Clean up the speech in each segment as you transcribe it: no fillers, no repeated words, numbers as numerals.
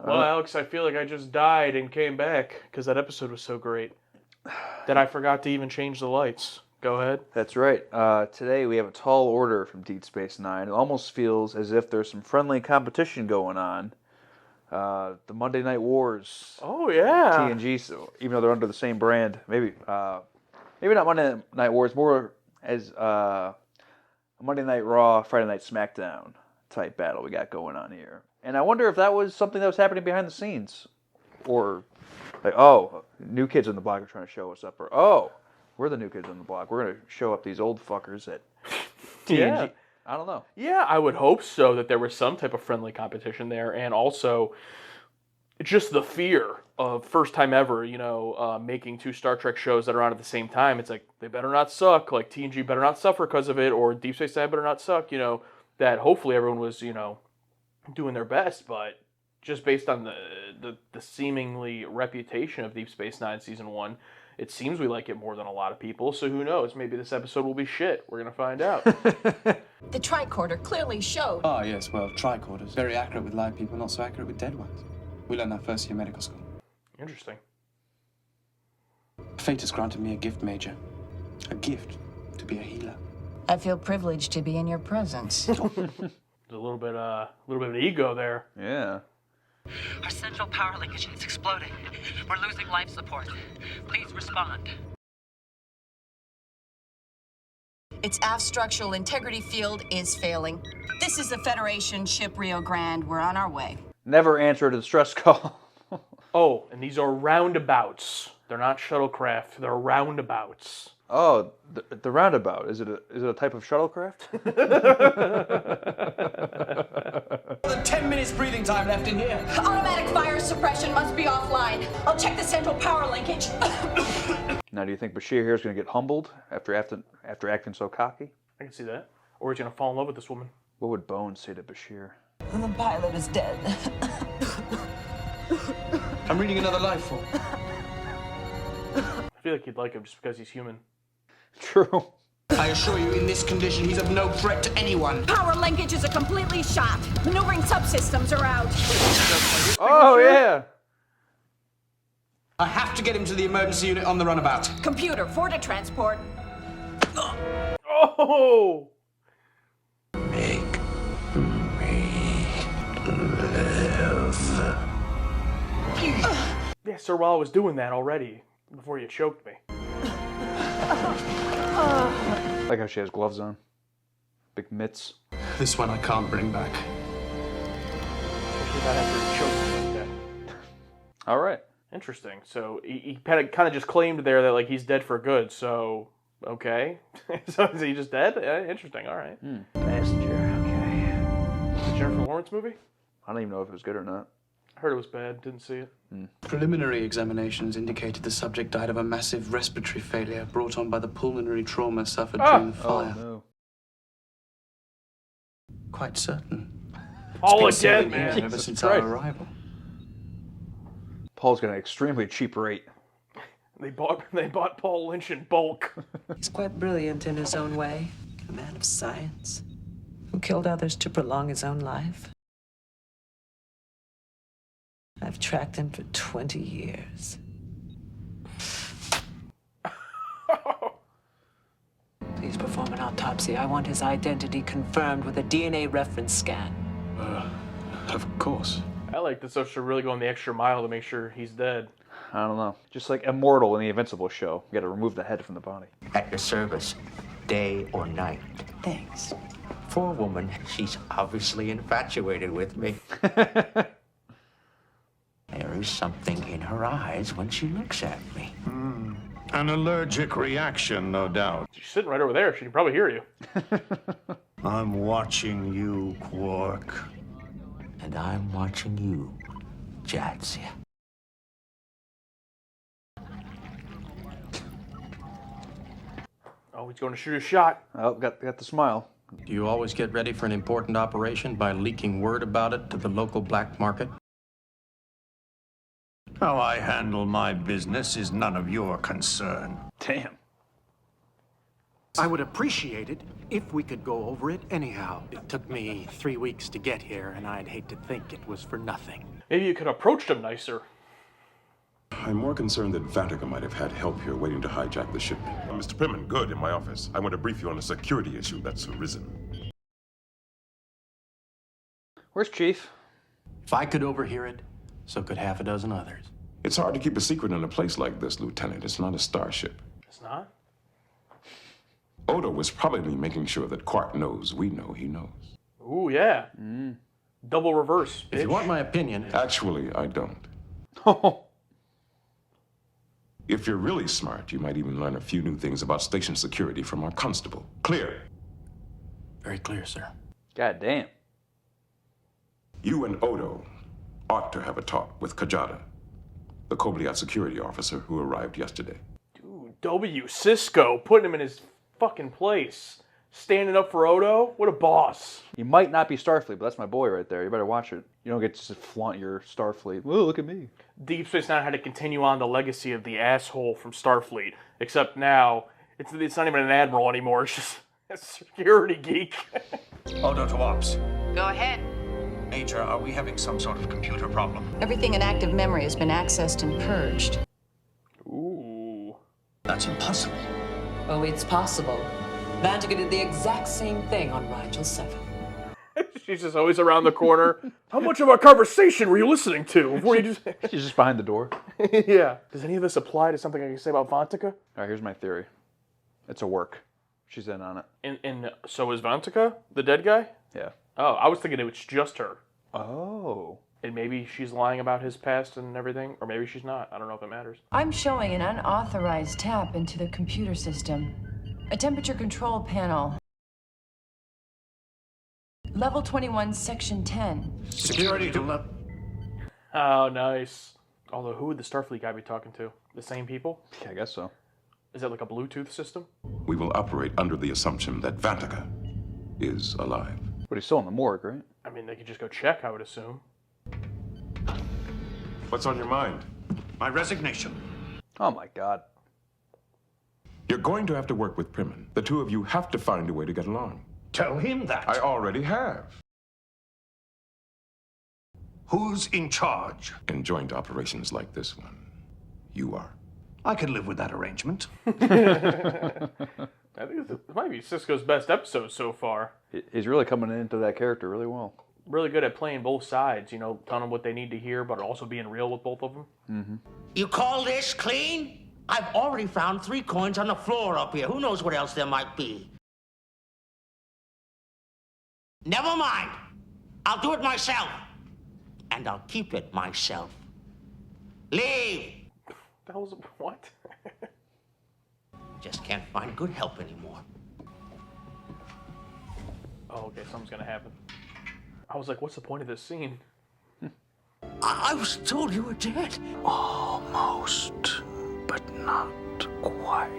Well, Alex, I feel like I just died and came back because that episode was so great that I forgot to even change the lights. Go ahead. That's right. Today we have a tall order from Deep Space Nine. It almost feels as if there's some friendly competition going on. The Monday Night Wars. Oh, yeah. TNG, so even though they're under the same brand, maybe not Monday Night Wars, more as a Monday Night Raw, Friday Night SmackDown type battle we got going on here. And I wonder if that was something that was happening behind the scenes, or like, oh, new kids on the block are trying to show us up, or oh, we're the new kids on the block. We're going to show up these old fuckers at TNG. Yeah. I don't know. Yeah, I would hope so, that there was some type of friendly competition there, and also just the fear of first time ever, making two Star Trek shows that are on at the same time. It's like, they better not suck, like TNG better not suffer because of it, or Deep Space Nine better not suck, that hopefully everyone was, doing their best, but just based on the seemingly reputation of Deep Space Nine Season 1, it seems we like it more than a lot of people, so who knows? Maybe this episode will be shit. We're going to find out. The tricorder clearly showed. Oh, yes, well, tricorders. Very accurate with live people, not so accurate with dead ones. We learned that first year medical school. Interesting. Fate has granted me a gift, Major. A gift to be a healer. I feel privileged to be in your presence. There's a little bit of ego there. Yeah. Our central power linkage is exploding. We're losing life support. Please respond. Its aft structural integrity field is failing. This is the Federation ship Rio Grande. We're on our way. Never answer a distress call. Oh, and these are roundabouts. They're not shuttlecraft. They're roundabouts. Oh, the roundabout. Is it a type of shuttlecraft? 10 minutes breathing time left in here. Automatic fire suppression must be offline. I'll check the central power linkage. Now, do you think Bashir here is going to get humbled after acting so cocky? I can see that. Or he's going to fall in love with this woman. What would Bones say to Bashir? The pilot is dead. I'm reading another life form. I feel like he'd like him just because he's human. True. I assure you, in this condition, he's of no threat to anyone. Power linkages are completely shot. Maneuvering subsystems are out. Oh, yeah. I have to get him to the emergency unit on the runabout. Computer, for to transport. Oh! Make me live. Yeah, Sir, while I was doing that already, before you choked me. Like how she has gloves on. Big mitts. This one I can't bring back. Especially not after he choked me like that. All right. Interesting. So he kind of just claimed there that like he's dead for good. So okay, so is he just dead? Interesting. All right. Passenger. Okay. The Jennifer Lawrence movie? I don't even know if it was good or not. I heard it was bad. Didn't see it. Preliminary examinations indicated the subject died of a massive respiratory failure brought on by the pulmonary trauma suffered during the fire. Oh no. Quite certain. All It's been again, 7 years man. ever Jesus since Christ. our arrival. Paul's got an extremely cheap rate. They bought Paul Lynch in bulk. He's quite brilliant in his own way. A man of science. Who killed others to prolong his own life. I've tracked him for 20 years. Please perform an autopsy. I want his identity confirmed with a DNA reference scan. Of course. I like this. So should really go on the extra mile to make sure he's dead. I don't know. Just like Immortal in the Invincible show. You got to remove the head from the body. At your service, day or night. Thanks. For a woman, she's obviously infatuated with me. There is something in her eyes when she looks at me. An allergic reaction, no doubt. She's sitting right over there. She can probably hear you. I'm watching you, Quark. And I'm watching you, Jadzia. Oh, he's going to shoot a shot. Oh, got the smile. Do you always get ready for an important operation by leaking word about it to the local black market? How I handle my business is none of your concern. Damn. I would appreciate it if we could go over it anyhow. It took me 3 weeks to get here, and I'd hate to think it was for nothing. Maybe you could have approached him nicer. I'm more concerned that Vatica might have had help here waiting to hijack the shipment. Mr. Primmon, good, in my office. I want to brief you on a security issue that's arisen. Where's Chief? If I could overhear it, so could half a dozen others. It's hard to keep a secret in a place like this, Lieutenant. It's not a starship. It's not? Odo was probably making sure that Quark knows we know he knows. Ooh, yeah. Double reverse, bitch. If you want my opinion... Actually, I don't. If you're really smart, you might even learn a few new things about station security from our constable. Clear? Very clear, sir. God damn. You and Odo ought to have a talk with Kajada, the Kobliat security officer who arrived yesterday. Dude, W. Cisco putting him in his fucking place. Standing up for Odo? What a boss. He might not be Starfleet, but that's my boy right there. You better watch it. You don't get to just flaunt your Starfleet. Whoa, look at me. Deep Space Nine had to continue on the legacy of the asshole from Starfleet. Except now, it's not even an admiral anymore. It's just a security geek. Odo to Ops. Go ahead. Major, are we having some sort of computer problem? Everything in active memory has been accessed and purged. Ooh. That's impossible. Oh, it's possible. Vantica did the exact same thing on Rigel 7. She's just always around the corner. How much of our conversation were you listening to? Before you just... She's just behind the door. Yeah. Does any of this apply to something I can say about Vantica? All right, here's my theory. It's a work. She's in on it. And so is Vantica, the dead guy? Yeah. Oh, I was thinking it was just her. Oh. And maybe she's lying about his past and everything, or maybe she's not. I don't know if it matters. I'm showing an unauthorized tap into the computer system. A temperature control panel. Level 21, Section 10. Security to level. Oh, nice. Although, who would the Starfleet guy be talking to? The same people? Yeah, I guess so. Is that like a Bluetooth system? We will operate under the assumption that Vatica is alive. But he's still in the morgue, right? I mean, they could just go check, I would assume. What's on your mind? My resignation. Oh my god. You're going to have to work with Primmon. The two of you have to find a way to get along. Tell him that. I already have. Who's in charge? In joint operations like this one, you are. I could live with that arrangement. I think it might be Cisco's best episode so far. He's really coming into that character really well. Really good at playing both sides, you know, telling them what they need to hear, but also being real with both of them. Mm-hmm. You call this clean? I've already found 3 coins on the floor up here. Who knows what else there might be? Never mind. I'll do it myself. And I'll keep it myself. Leave. The hell's what? Just can't find good help anymore. Oh, okay, something's gonna happen. I was like, what's the point of this scene? I was told you were dead. Almost, but not quite.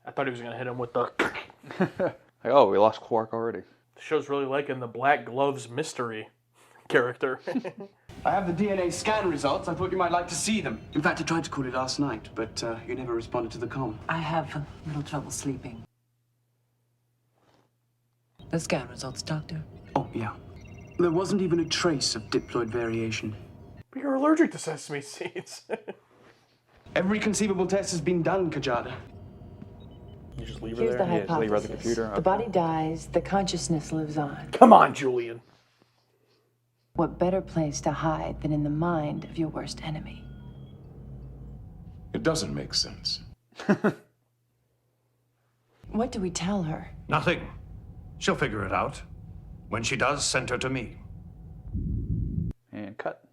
I thought he was gonna hit him with the... Like, oh, we lost Quark already. The show's really liking the Black Gloves mystery character. I have the DNA scan results. I thought you might like to see them. In fact, I tried to call you last night, but you never responded to the comm. I have a little trouble sleeping. The scan results, Doctor. Oh, yeah. There wasn't even a trace of diploid variation. But you're allergic to sesame seeds. Every conceivable test has been done, Kajada. You just leave her Here's there? the Yeah, just leave her at the hypothesis. computer. The body dies, the consciousness lives on. Come on, Julian. What better place to hide than in the mind of your worst enemy? It doesn't make sense. What do we tell her? Nothing. She'll figure it out. When she does, send her to me. And cut.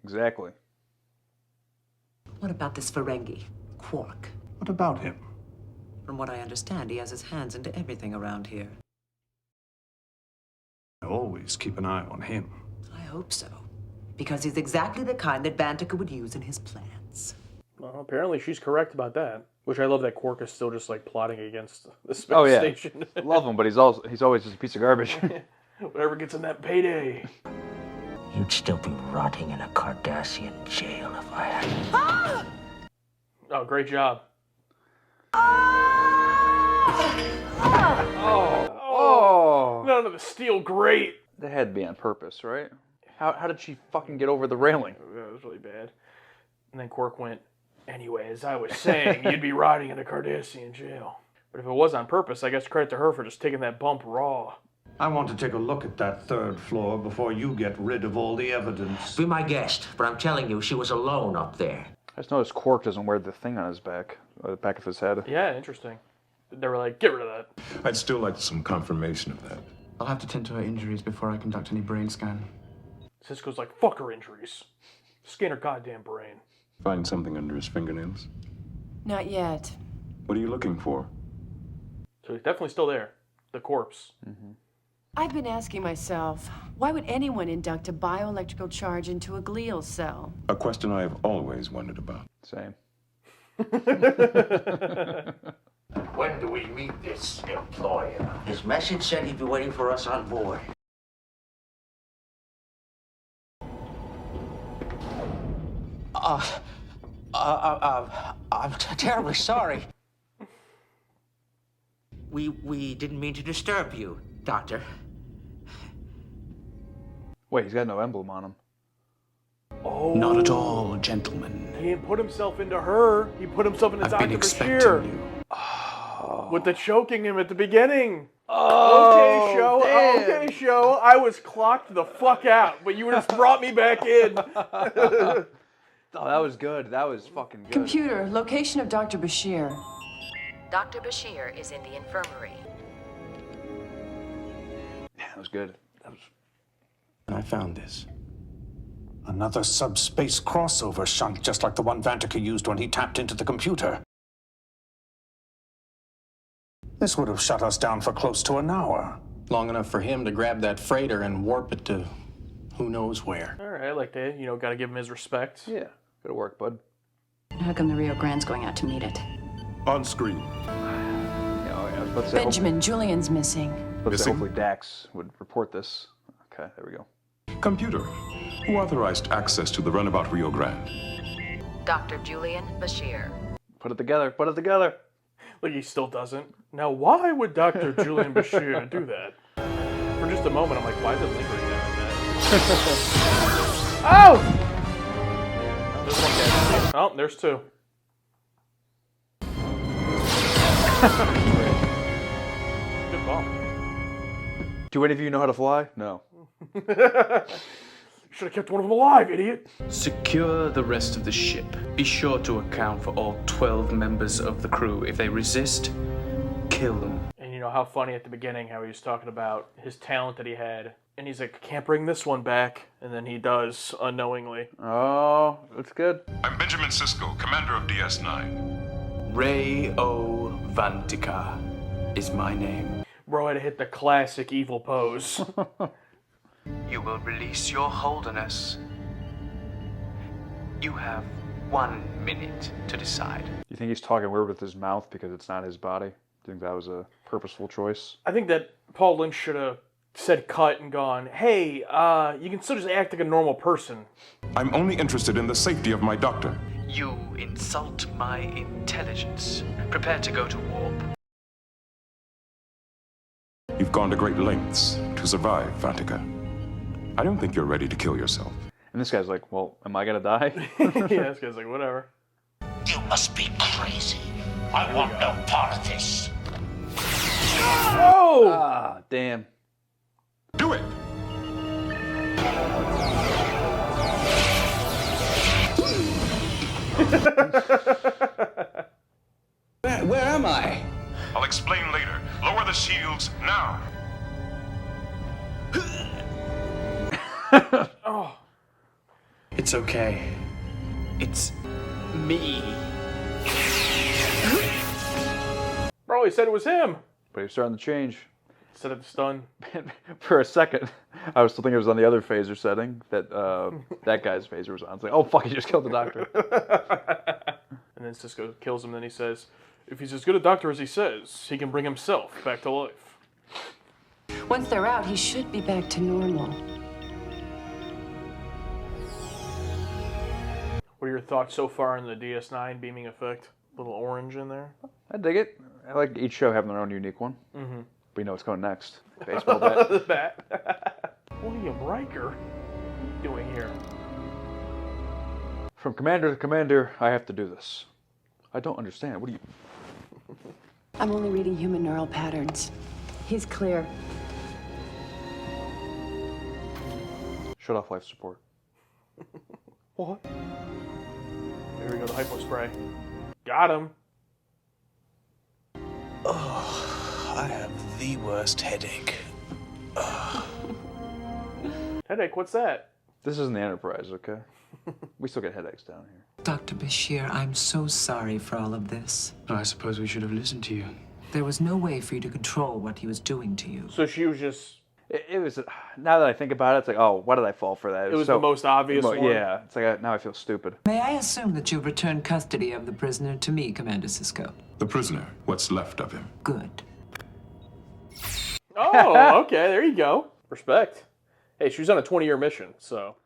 Exactly. What about this Ferengi? Quark. What about him? From what I understand, he has his hands into everything around here. I always keep an eye on him. I hope so. Because he's exactly the kind that Vantica would use in his plans. Well, apparently she's correct about that. Which I love that Quark is still just like plotting against the space Oh yeah, station. love him, but he's always just a piece of garbage. Whatever gets in that payday. You'd still be rotting in a Cardassian jail if I hadn't. Oh, great job. Oh, None of the steel grate. that had to be on purpose, right? How did she fucking get over the railing? That was really bad. And then Quark went, anyway, as I was saying, you'd be rotting in a Cardassian jail. But if it was on purpose, I guess credit to her for just taking that bump raw. I want to take a look at that third floor before you get rid of all the evidence. Be my guest, but I'm telling you, she was alone up there. I just noticed Quark doesn't wear the thing on his back, the back of his head. Yeah, interesting. They were like, get rid of that. I'd still like some confirmation of that. I'll have to tend to her injuries before I conduct any brain scan. Cisco's like, fuck her injuries. Scan her goddamn brain. Find something under his fingernails? Not yet. What are you looking for? So he's definitely still there. The corpse. I've been asking myself, why would anyone induct a bioelectrical charge into a glial cell? A question I have always wondered about. Same. When do we meet this employer? His message said he'd be waiting for us on board. I'm terribly sorry. We didn't mean to disturb you, Doctor. Wait, he's got no emblem on him. Oh. Not at all, gentlemen. He didn't put himself into her. He put himself into I've Dr. been expecting Bashir. you. With the choking him at the beginning. Oh, Okay, show. damn. Okay, show. I was clocked the fuck out, but you just brought me back in. Oh, that was good. That was fucking good. Computer, location of Dr. Bashir. Dr. Bashir is in the infirmary. Yeah, that was good. That was... I found this. Another subspace crossover shunt just like the one Vantika used when he tapped into the computer. This would have shut us down for close to an hour. Long enough for him to grab that freighter and warp it to who knows where. All right, I like that. You know, got to give him his respect. Yeah, good work, bud. How come the Rio Grande's going out to meet it? On screen. Yeah, I was about to say, Benjamin, Julian's missing. hopefully Dax would report this. Okay, there we go. Computer, who authorized access to the runabout Rio Grande? Dr. Julian Bashir. Put it together. Put it together. Like he still doesn't. Now, why would Dr. Julian Bashir do that? For just a moment, I'm like, why is it lingering there like that? Oh! There's one guy. Oh, there's two. Good ball. Do any of you know how to fly? No. Should have kept one of them alive, idiot. Secure the rest of the ship. Be sure to account for all 12 members of the crew. If they resist, kill them. And you know how funny at the beginning how he was talking about his talent that he had. And he's like, can't bring this one back. And then he does, unknowingly. Oh, that's good. I'm Benjamin Sisko, commander of DS9. Ray O. Vantika is my name. Bro had to hit the classic evil pose. You will release your holderness. You have 1 minute to decide. You think he's talking weird with his mouth because it's not his body? Do you think that was a purposeful choice? I think that Paul Lynch should have said cut and gone, hey, you can still just act like a normal person. I'm only interested in the safety of my doctor. You insult my intelligence. Prepare to go to warp. You've gone to great lengths to survive, Vantika. I don't think you're ready to kill yourself. And this guy's like, well, am I gonna die? Yeah, this guy's like, whatever. You must be crazy. I want no part of this. Oh! Ah, damn. Do it! Where am I? I'll explain later. Lower the shields now. Oh. It's okay. It's me. Bro, he said it was him. But he's starting to change. Instead of the stun. For a second, I was still thinking it was on the other phaser setting that that guy's phaser was on. It's like, oh fuck, he just killed the doctor. And then Cisco kills him. Then he says, if he's as good a doctor as he says, he can bring himself back to life. Once they're out, he should be back to normal. What are your thoughts so far on the DS9 beaming effect? Little orange in there. I dig it. I like each show having their own unique one. Mm-hmm. But you know what's coming next. Baseball bat. The bat. William Riker? What are you doing here? From commander to commander, I have to do this. I don't understand. What do you... I'm only reading human neural patterns. He's clear. Shut off life support. What? There we go, the hypo spray. Got him. Oh, I have the worst headache. Headache, what's that? This isn't the Enterprise, okay? We still get headaches down here. Dr. Bashir, I'm so sorry for all of this. Oh, I suppose we should have listened to you. There was no way for you to control what he was doing to you. So she was just... It was, now that I think about it, it's like, oh, why did I fall for that? It was the most obvious one. Yeah, it's like, now I feel stupid. May I assume that you've returned custody of the prisoner to me, Commander Cisco? The prisoner, what's left of him. Good. Oh, okay, there you go. Respect. Hey, she was on a 20-year mission, so...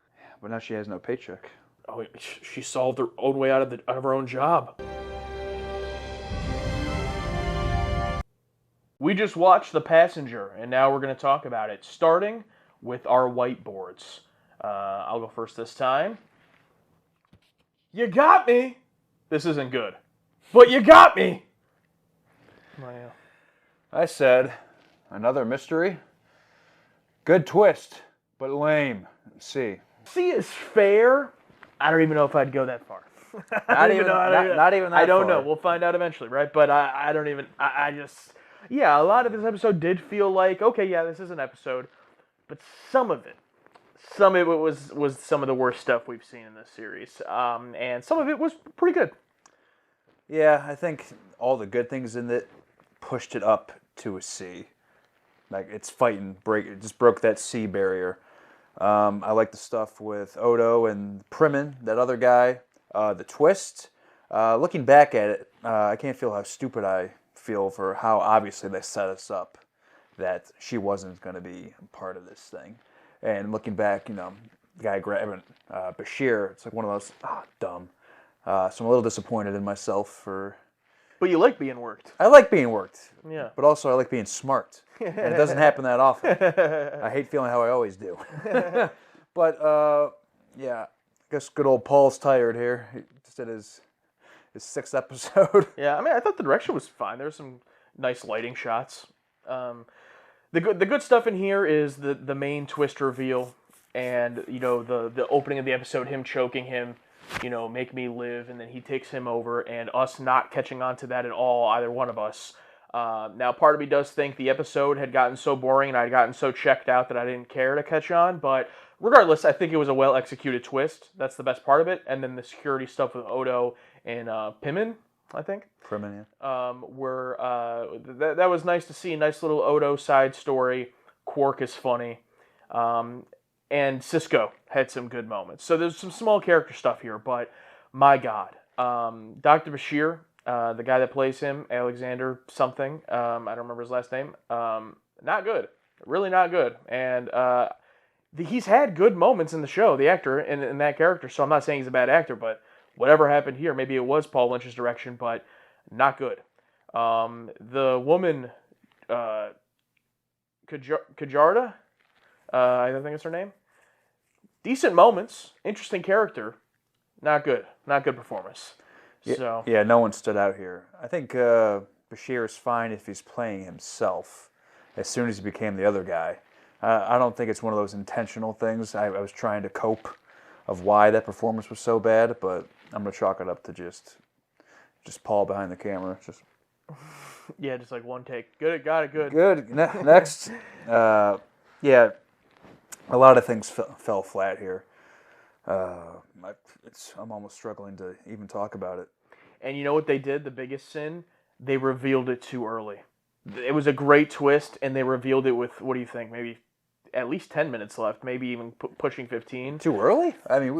But now she has no paycheck. Oh, she solved her own way out of her own job. We just watched The Passenger, and now we're going to talk about it, starting with our whiteboards. I'll go first this time. You got me! This isn't good, but you got me! I said, another mystery? Good twist, but lame. C. C is fair. I don't even know if I'd go that far. Not even that I don't far. know. We'll find out eventually, right? But I don't even... I just... Yeah, a lot of this episode did feel like, okay, yeah, this is an episode. But some of it was some of the worst stuff we've seen in this series. And some of it was pretty good. Yeah, I think all the good things in it pushed it up to a C. Like, it's fighting, it just broke that C barrier. I like the stuff with Odo and Primin, that other guy. The twist. Looking back at it, I can't feel how stupid I feel for how obviously they set us up that she wasn't going to be part of this thing. And looking back, the guy grabbing Bashir, it's like one of those, dumb. So I'm a little disappointed in myself for... But you like being worked. I like being worked. Yeah. But also I like being smart. And it doesn't happen that often. I hate feeling how I always do. But, yeah, I guess good old Paul's tired here. He just did his 6th episode. Yeah, I mean, I thought the direction was fine. There were some nice lighting shots. The good stuff in here is the main twist reveal, and the opening of the episode, him choking him, make me live, and then he takes him over, and us not catching on to that at all, either one of us. Now, part of me does think the episode had gotten so boring and I'd gotten so checked out that I didn't care to catch on, but regardless, I think it was a well-executed twist. That's the best part of it. And then the security stuff with Odo and Pimin, I think. Primin, yeah. That was nice to see. Nice little Odo side story. Quark is funny. And Cisco had some good moments. So there's some small character stuff here, but my God. Dr. Bashir, the guy that plays him, Alexander something, I don't remember his last name, not good. Really not good. And he's had good moments in the show, the actor, in that character, so I'm not saying he's a bad actor, but whatever happened here, maybe it was Paul Lynch's direction, but not good. The woman, Kajarda, I think it's her name. Decent moments, interesting character, not good. Not good performance. So Yeah, no one stood out here. I think Bashir is fine if he's playing himself as soon as he became the other guy. I don't think it's one of those intentional things. I was trying to cope of why that performance was so bad, but I'm going to chalk it up to just Paul behind the camera. Yeah, just like one take. Good, got it, good. Good. Next. Yeah, a lot of things fell flat here. I'm almost struggling to even talk about it. And you know what they did? The biggest sin? They revealed it too early. It was a great twist, and they revealed it with, what do you think, maybe at least 10 minutes left, maybe even pushing 15. Too early? I mean,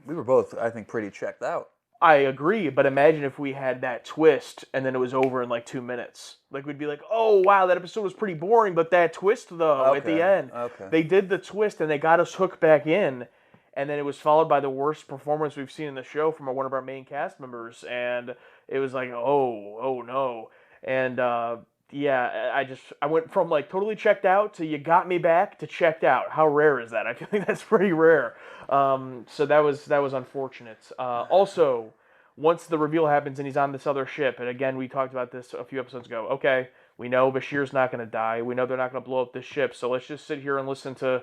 we were both, I think, pretty checked out. I agree, but imagine if we had that twist and then it was over in like 2 minutes. Like we'd be like, oh wow, that episode was pretty boring, but that twist though at the end, they did the twist and they got us hooked back in, and then it was followed by the worst performance we've seen in the show from one of our main cast members, and it was like, oh no, and yeah, I went from like totally checked out to you got me back to checked out. How rare is that? I feel like that's pretty rare. So that was unfortunate. Also, once the reveal happens and he's on this other ship, and again we talked about this a few episodes ago. Okay, we know Bashir's not going to die. We know they're not going to blow up this ship. So let's just sit here and listen to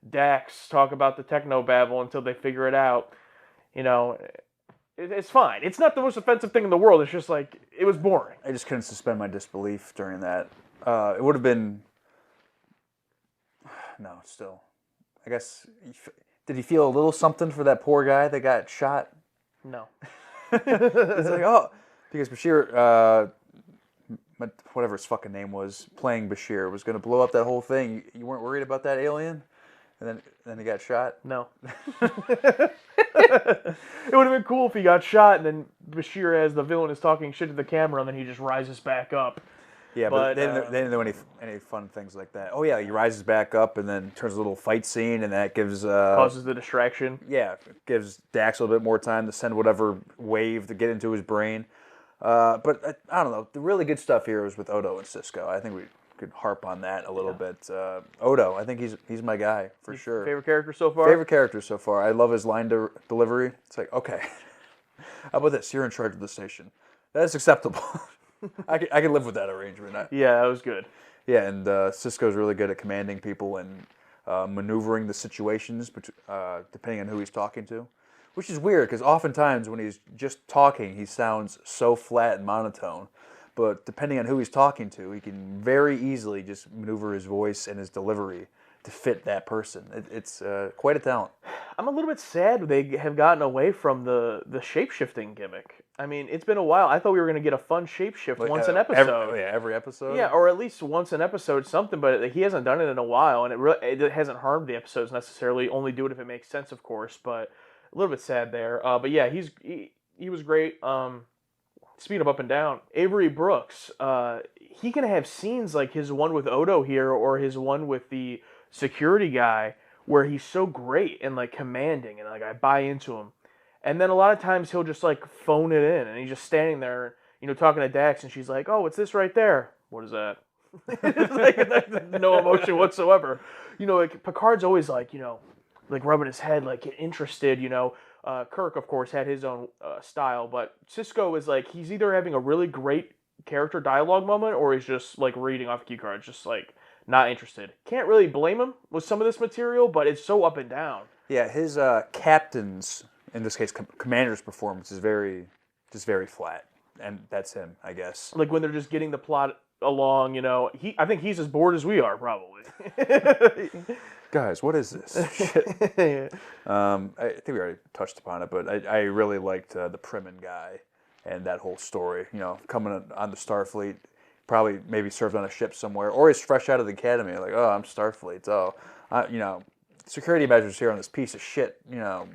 Dax talk about the technobabble until they figure it out. You know, it's fine. It's not the most offensive thing in the world. It's just like, it was boring. I just couldn't suspend my disbelief during that. It would have been... No, still. I guess... Did he feel a little something for that poor guy that got shot? No. It's like, oh... Because Bashir... whatever his fucking name was, playing Bashir, was going to blow up that whole thing. You weren't worried about that alien? And then he got shot? No. It would have been cool if he got shot and then Bashir, as the villain, is talking shit to the camera and then he just rises back up. Yeah, but they didn't do any fun things like that. Oh yeah, he rises back up and then turns a little fight scene, and that gives... causes the distraction. Yeah, it gives Dax a little bit more time to send whatever wave to get into his brain. But I don't know. The really good stuff here was with Odo and Sisko. I think we could harp on that a little bit. Odo, I think he's my guy for sure. Favorite character so far? Favorite character so far. I love his line delivery. It's like, okay, how about this? You're in charge of the station. That's acceptable. I can live with that arrangement. Yeah, that was good. Yeah, and Sisko's really good at commanding people and maneuvering the situations depending on who he's talking to. Which is weird, because oftentimes when he's just talking, he sounds so flat and monotone. But depending on who he's talking to, he can very easily just maneuver his voice and his delivery to fit that person. It's quite a talent. I'm a little bit sad they have gotten away from the shape-shifting gimmick. I mean, it's been a while. I thought we were going to get a fun shapeshift once an episode. Every episode? Yeah, or at least once an episode, something, but he hasn't done it in a while, and it hasn't harmed the episodes necessarily. Only do it if it makes sense, of course, but... A little bit sad there, but yeah, he was great. Speaking of up and down, Avery Brooks, he can have scenes like his one with Odo here, or his one with the security guy, where he's so great and like commanding, and like I buy into him. And then a lot of times he'll just like phone it in, and he's just standing there, you know, talking to Dax, and she's like, "Oh, it's this right there." What is that? It's like, no emotion whatsoever. You know, like Picard's always like, you know, like rubbing his head, like get interested, you know. Kirk, of course, had his own style, but Sisko is like, he's either having a really great character dialogue moment, or he's just like reading off cue cards, just like not interested. Can't really blame him with some of this material, but it's so up and down. Yeah, his captain's, in this case, commander's performance is very flat, and that's him, I guess. Like when they're just getting the plot along, you know, I think he's as bored as we are, probably. Guys, what is this shit? I think we already touched upon it, but I really liked the Primin guy and that whole story. You know, coming on the Starfleet, probably maybe served on a ship somewhere, or he's fresh out of the academy. Like, oh, I'm Starfleet. Oh, you know, security measures here on this piece of shit, you know,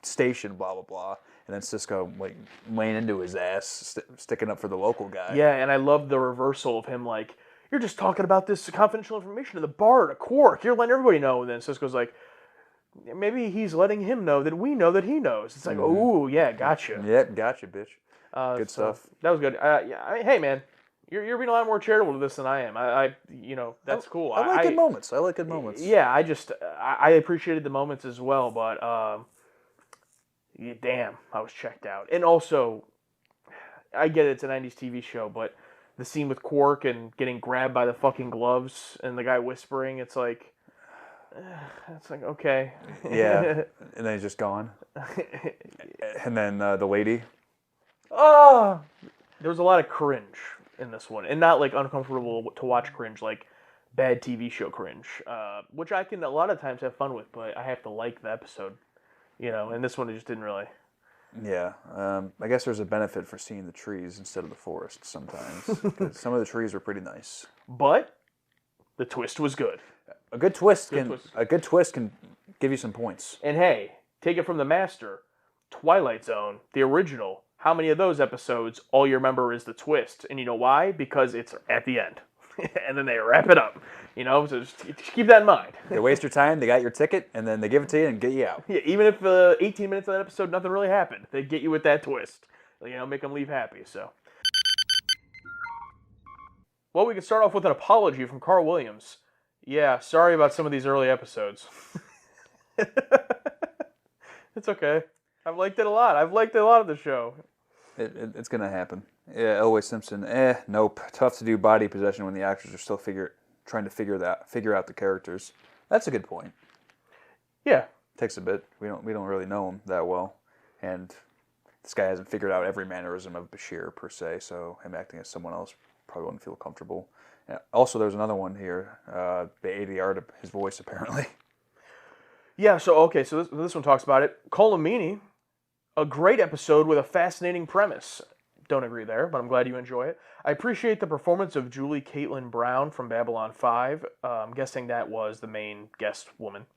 station, blah blah blah. And then Sisko like laying into his ass, sticking up for the local guy. Yeah, and I love the reversal of him like, you're just talking about this confidential information to the Bard, a Quark. You're letting everybody know. And then Sisko's like, maybe he's letting him know that we know that he knows. It's like, oh, yeah, gotcha. Yep, gotcha, bitch. Good stuff. That was good. Hey, man, you're being a lot more charitable to this than I am. I you know, that's cool. I like good moments. I like good moments. Yeah, I appreciated the moments as well, but damn, I was checked out. And also, I get it's a 90s TV show, but the scene with Quark and getting grabbed by the fucking gloves and the guy whispering, it's like, okay. Yeah, and then he's just gone. And then the lady. Oh! There was a lot of cringe in this one. And not like uncomfortable to watch cringe, like bad TV show cringe. Which I can a lot of times have fun with, but I have to like the episode. You know, and this one it just didn't really. Yeah, I guess there's a benefit for seeing the trees instead of the forest sometimes. 'Cause some of the trees are pretty nice. But the twist was good. A good twist can give you some points. And hey, take it from the master. Twilight Zone, the original, how many of those episodes all you remember is the twist? And you know why? Because it's at the end. And then they wrap it up. So just keep that in mind. They waste your time, they got your ticket, and then they give it to you and get you out. Yeah, even if 18 minutes of that episode, nothing really happened. They get you with that twist. Make them leave happy. So, well, we can start off with an apology from Carl Williams. Yeah, sorry about some of these early episodes. It's okay. I've liked it a lot. I've liked a lot of the show. It's gonna happen. Yeah, Elway Simpson. Nope. Tough to do body possession when the actors are still trying to figure out the characters. That's a good point. Yeah, takes a bit. We don't really know him that well, and this guy hasn't figured out every mannerism of Bashir per se. So him acting as someone else probably wouldn't feel comfortable. Also, there's another one here. They ADR'd his voice apparently. Yeah. So this one talks about it. Colomini, a great episode with a fascinating premise. Don't agree there, but I'm glad you enjoy it. I appreciate the performance of Julie Caitlin Brown from Babylon 5. I'm guessing that was the main guest woman.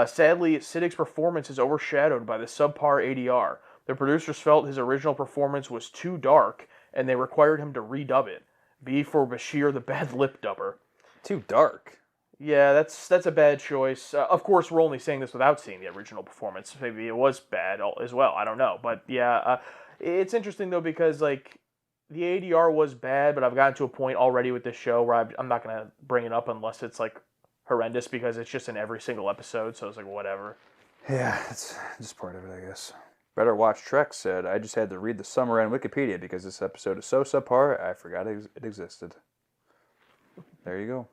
Sadly, Siddig's performance is overshadowed by the subpar ADR. The producers felt his original performance was too dark, and they required him to redub it. B for Bashir, the bad lip dubber. Too dark? Yeah, that's a bad choice. Of course, we're only saying this without seeing the original performance. Maybe it was bad as well. I don't know. But yeah, it's interesting, though, because, the ADR was bad, but I've gotten to a point already with this show where I'm not going to bring it up unless it's, horrendous, because it's just in every single episode, so it's whatever. Yeah, it's just part of it, I guess. Better Watch Trek said, I just had to read the summary on Wikipedia because this episode is so subpar, I forgot it existed. There you go.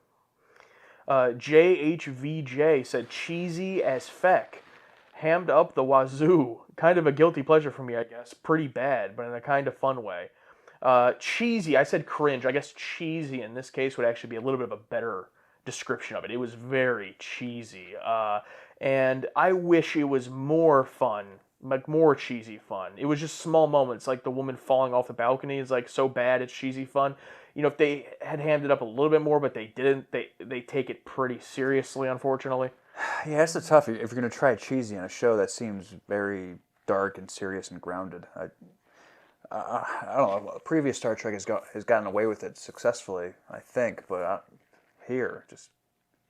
JHVJ said, cheesy as feck. Hammed up the wazoo. Kind of a guilty pleasure for me, I guess. Pretty bad, but in a kind of fun way. Cheesy, I said cringe. I guess cheesy in this case would actually be a little bit of a better description of it. It was very cheesy. And I wish it was more fun, more cheesy fun. It was just small moments, like the woman falling off the balcony is so bad it's cheesy fun. If they had hammed it up a little bit more, but they didn't, they take it pretty seriously, unfortunately. Yeah, it's tough if you're going to try cheesy on a show that seems very dark and serious and grounded. I don't know. Previous Star Trek has gotten away with it successfully, I think, but here, just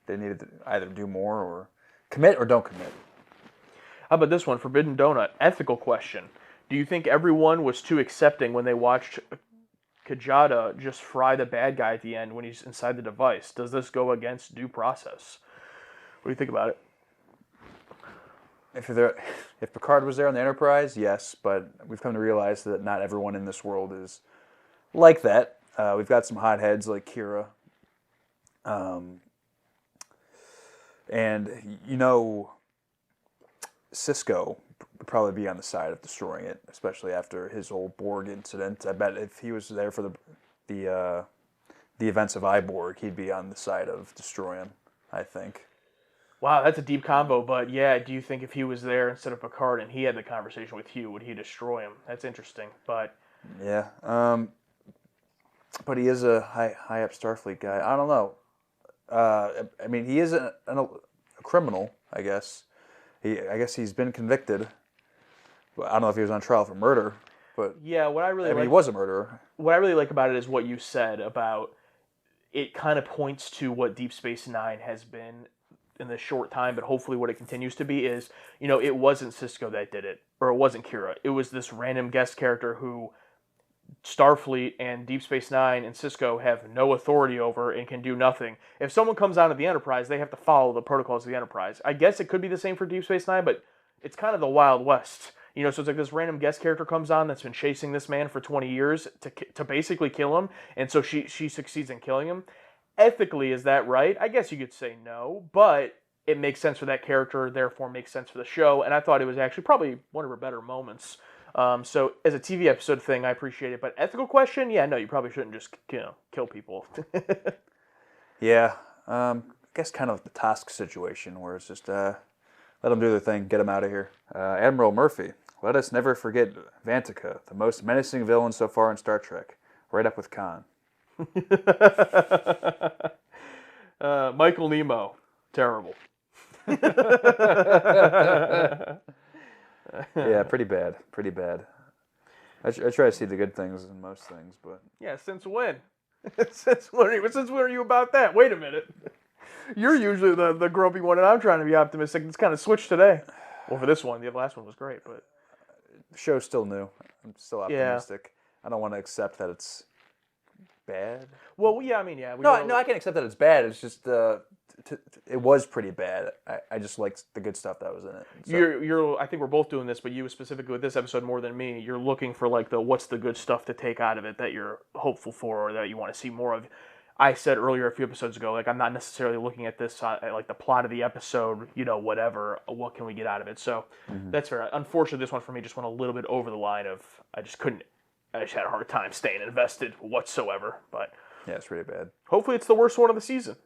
they needed to either do more or commit or don't commit. How about this one? Forbidden Donut. Ethical question. Do you think everyone was too accepting when they watched Kajada just fry the bad guy at the end when he's inside the device? Does this go against due process? What do you think about it? If Picard was there on the Enterprise, yes, but we've come to realize that not everyone in this world is like that. We've got some hotheads like Kira. And, Sisko would probably be on the side of destroying it, especially after his whole Borg incident. I bet if he was there for the events of Iborg, he'd be on the side of destroying, I think. Wow, that's a deep combo, but yeah, do you think if he was there instead of Picard and he had the conversation with Hugh, would he destroy him? That's interesting, but... Yeah, but he is a high up Starfleet guy. I don't know. He is a criminal, I guess. I guess he's been convicted. I don't know if he was on trial for murder, but... Yeah, what I really like... he was a murderer. What I really like about it is what you said about it kind of points to what Deep Space Nine has been in this short time, but hopefully what it continues to be is, it wasn't Sisko that did it, or it wasn't Kira. It was this random guest character who Starfleet and Deep Space Nine and Sisko have no authority over and can do nothing. If someone comes onto the Enterprise, they have to follow the protocols of the Enterprise. I guess it could be the same for Deep Space Nine, but it's kind of the Wild West. So it's like this random guest character comes on that's been chasing this man for 20 years to basically kill him, and so she succeeds in killing him. Ethically, is that right? I guess you could say no, but it makes sense for that character, therefore makes sense for the show, and I thought it was actually probably one of her better moments. So as a TV episode thing, I appreciate it, but ethical question, yeah, no, you probably shouldn't just, kill people. Yeah, I guess kind of like the Task situation, where it's just, let them do their thing, get them out of here. Admiral Murphy, let us never forget Vantika, the most menacing villain so far in Star Trek, right up with Khan. Michael Nemo, terrible. Yeah, pretty bad. I try to see the good things in most things, but Yeah, since when? since when are you about that? Wait a minute. You're usually the grumpy one, and I'm trying to be optimistic. It's kind of switched today. Well, for this one, the last one was great, but the show's still new. I'm still optimistic. I don't want to accept that it's bad. Well, yeah, I mean, yeah. No, I can accept that it's bad. It's just it was pretty bad. I just liked the good stuff that was in it. So. I think we're both doing this, but you specifically with this episode more than me. You're looking for like what's the good stuff to take out of it that you're hopeful for or that you want to see more of. I said earlier a few episodes ago, like I'm not necessarily looking at this at like the plot of the episode, whatever. What can we get out of it? So that's fair. Unfortunately, this one for me just went a little bit over the line of I just had a hard time staying invested whatsoever. But yeah, it's really bad. Hopefully, it's the worst one of the season.